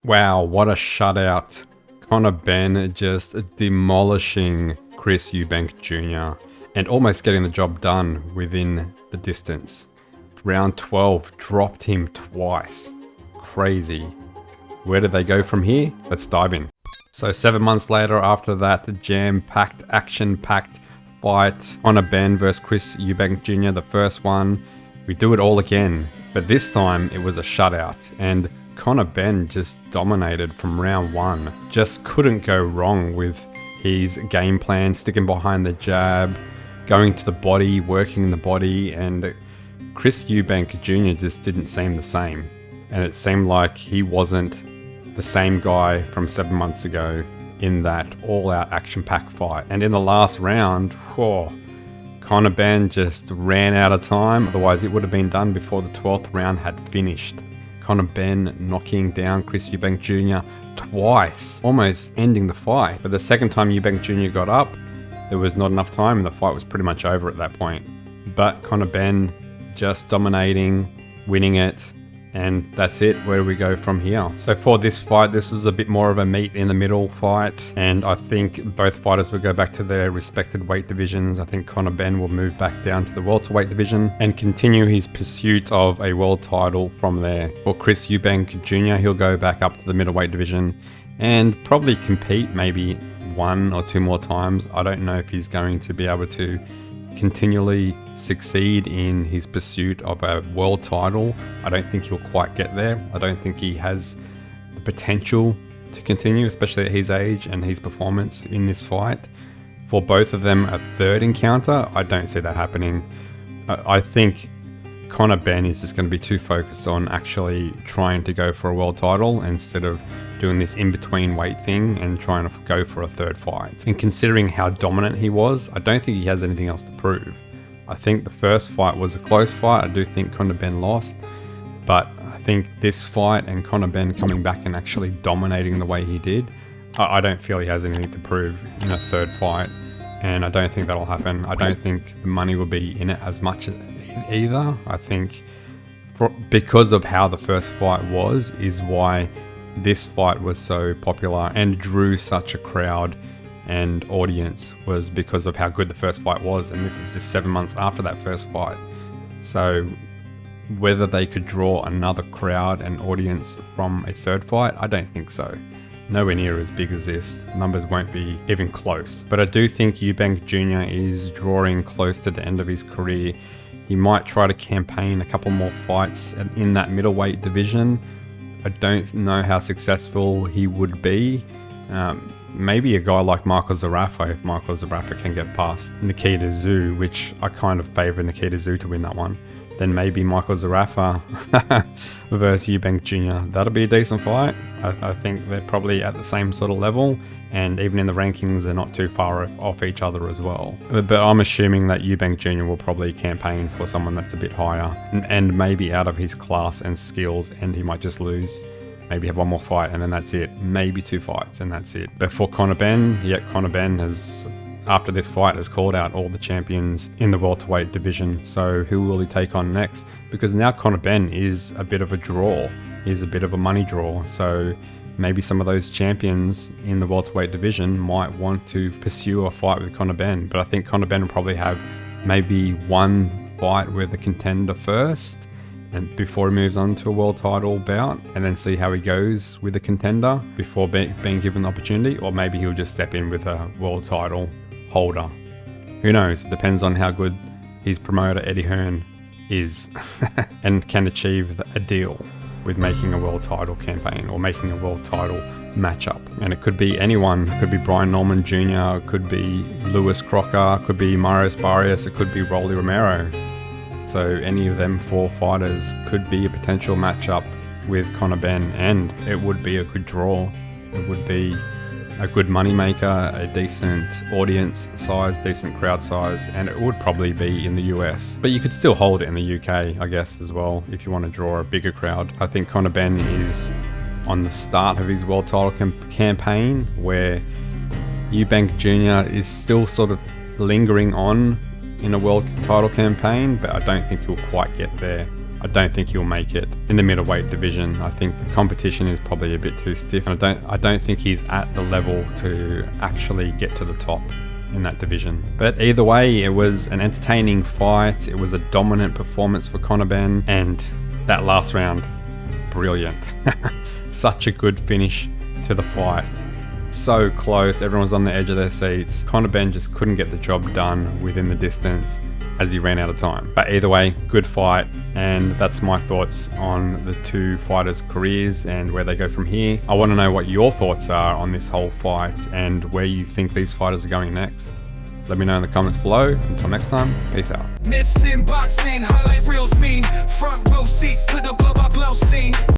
Wow, what a shutout. Conor Benn just demolishing Chris Eubank Jr. and almost getting the job done within the distance. Round 12 dropped him twice. Crazy. Where did they go from here? Let's dive in. So 7 months later, after that jam-packed, action-packed fight, Conor Benn versus Chris Eubank Jr., the first one, we do it all again. But this time it was a shutout, and Conor Benn just dominated from round one. Just couldn't go wrong with his game plan, sticking behind the jab, going to the body, working the body, and Chris Eubank Jr. just didn't seem the same. And it seemed like he wasn't the same guy from 7 months ago in that all-out action-packed fight. And in the last round, Conor Benn just ran out of time. Otherwise, it would have been done before the 12th round had finished. Conor Benn knocking down Chris Eubank Jr. twice, almost ending the fight. But the second time Eubank Jr. got up, there was not enough time and the fight was pretty much over at that point. But Conor Benn just dominating, winning it, and that's it. Where do we go from here? So for this fight, this is a bit more of a meet in the middle fight, and I think both fighters will go back to their respected weight divisions. I think Conor Benn will move back down to the welterweight division and continue his pursuit of a world title from there. For Chris Eubank Jr., he'll go back up to the middleweight division and probably compete maybe 1 or 2 more times. I don't know if he's going to be able to continually succeed in his pursuit of a world title. I don't think he'll quite get there. I don't think he has the potential to continue, especially at his age and his performance in this fight. For both of them, a third encounter, I don't see that happening. I think Conor Benn is just going to be too focused on actually trying to go for a world title instead of doing this in-between weight thing and trying to go for a third fight. And considering how dominant he was, I don't think he has anything else to prove. I think the first fight was a close fight. I do think Conor Benn lost, but I think this fight and Conor Benn coming back and actually dominating the way he did, I don't feel he has anything to prove in a third fight, and I don't think that'll happen. I don't think the money will be in it as much as either. I think because of how the first fight was is why this fight was so popular and drew such a crowd and audience, was because of how good the first fight was, and this is just 7 months after that first fight. So whether they could draw another crowd and audience from a third fight, I don't think so. Nowhere near as big as this. Numbers won't be even close. But I do think Eubank Jr. is drawing close to the end of his career. He might try to campaign a couple more fights in that middleweight division. I don't know how successful he would be. Maybe a guy like Michael Zarafa, if Michael Zarafa can get past Nikita Tszyu, which I kind of favour Nikita Tszyu to win that one. Then maybe Michael Zarafa versus Eubank Jr. That'll be a decent fight. I think they're probably at the same sort of level, and even in the rankings, they're not too far off each other as well. But I'm assuming that Eubank Jr. will probably campaign for someone that's a bit higher and maybe out of his class and skills, and he might just lose. Maybe have one more fight and then that's it. Maybe 2 fights and that's it. But for Conor Benn, Conor Benn has, after this fight, has called out all the champions in the welterweight division. So who will he take on next? Because now Conor Benn is a bit of a draw. He's a bit of a money draw. So maybe some of those champions in the welterweight division might want to pursue a fight with Conor Benn. But I think Conor Benn will probably have maybe one fight with a contender first, and before he moves on to a world title bout, and then see how he goes with a contender before being given the opportunity. Or maybe he'll just step in with a world title holder. Who knows? It depends on how good his promoter Eddie Hearn is and can achieve a deal with making a world title campaign or making a world title matchup. And it could be anyone. It could be Brian Norman Jr., it could be Lewis Crocker, it could be Marius Barrios, it could be Rolly Romero. So any of them 4 fighters could be a potential matchup with Conor Benn, and it would be a good draw. It would be a good moneymaker, a decent audience size, decent crowd size, and it would probably be in the US. But you could still hold it in the UK, I guess, as well, if you want to draw a bigger crowd. I think Conor Benn is on the start of his world title campaign, where Eubank Jr. is still sort of lingering on in a world title campaign, but I don't think he'll quite get there. I don't think he'll make it in the middleweight division. I think the competition is probably a bit too stiff, and I don't think he's at the level to actually get to the top in that division. But either way, it was an entertaining fight. It was a dominant performance for Conor Benn, and that last round, brilliant. Such a good finish to the fight. So close, everyone's on the edge of their seats. Conor Benn just couldn't get the job done within the distance as he ran out of time. But either way, good fight, and that's my thoughts on the two fighters' careers and where they go from here. I want to know what your thoughts are on this whole fight and where you think these fighters are going next. Let me know in the comments below. Until next time, peace out. Myths in boxing, highlight reels mean. Front row seats to the blow by blow scene.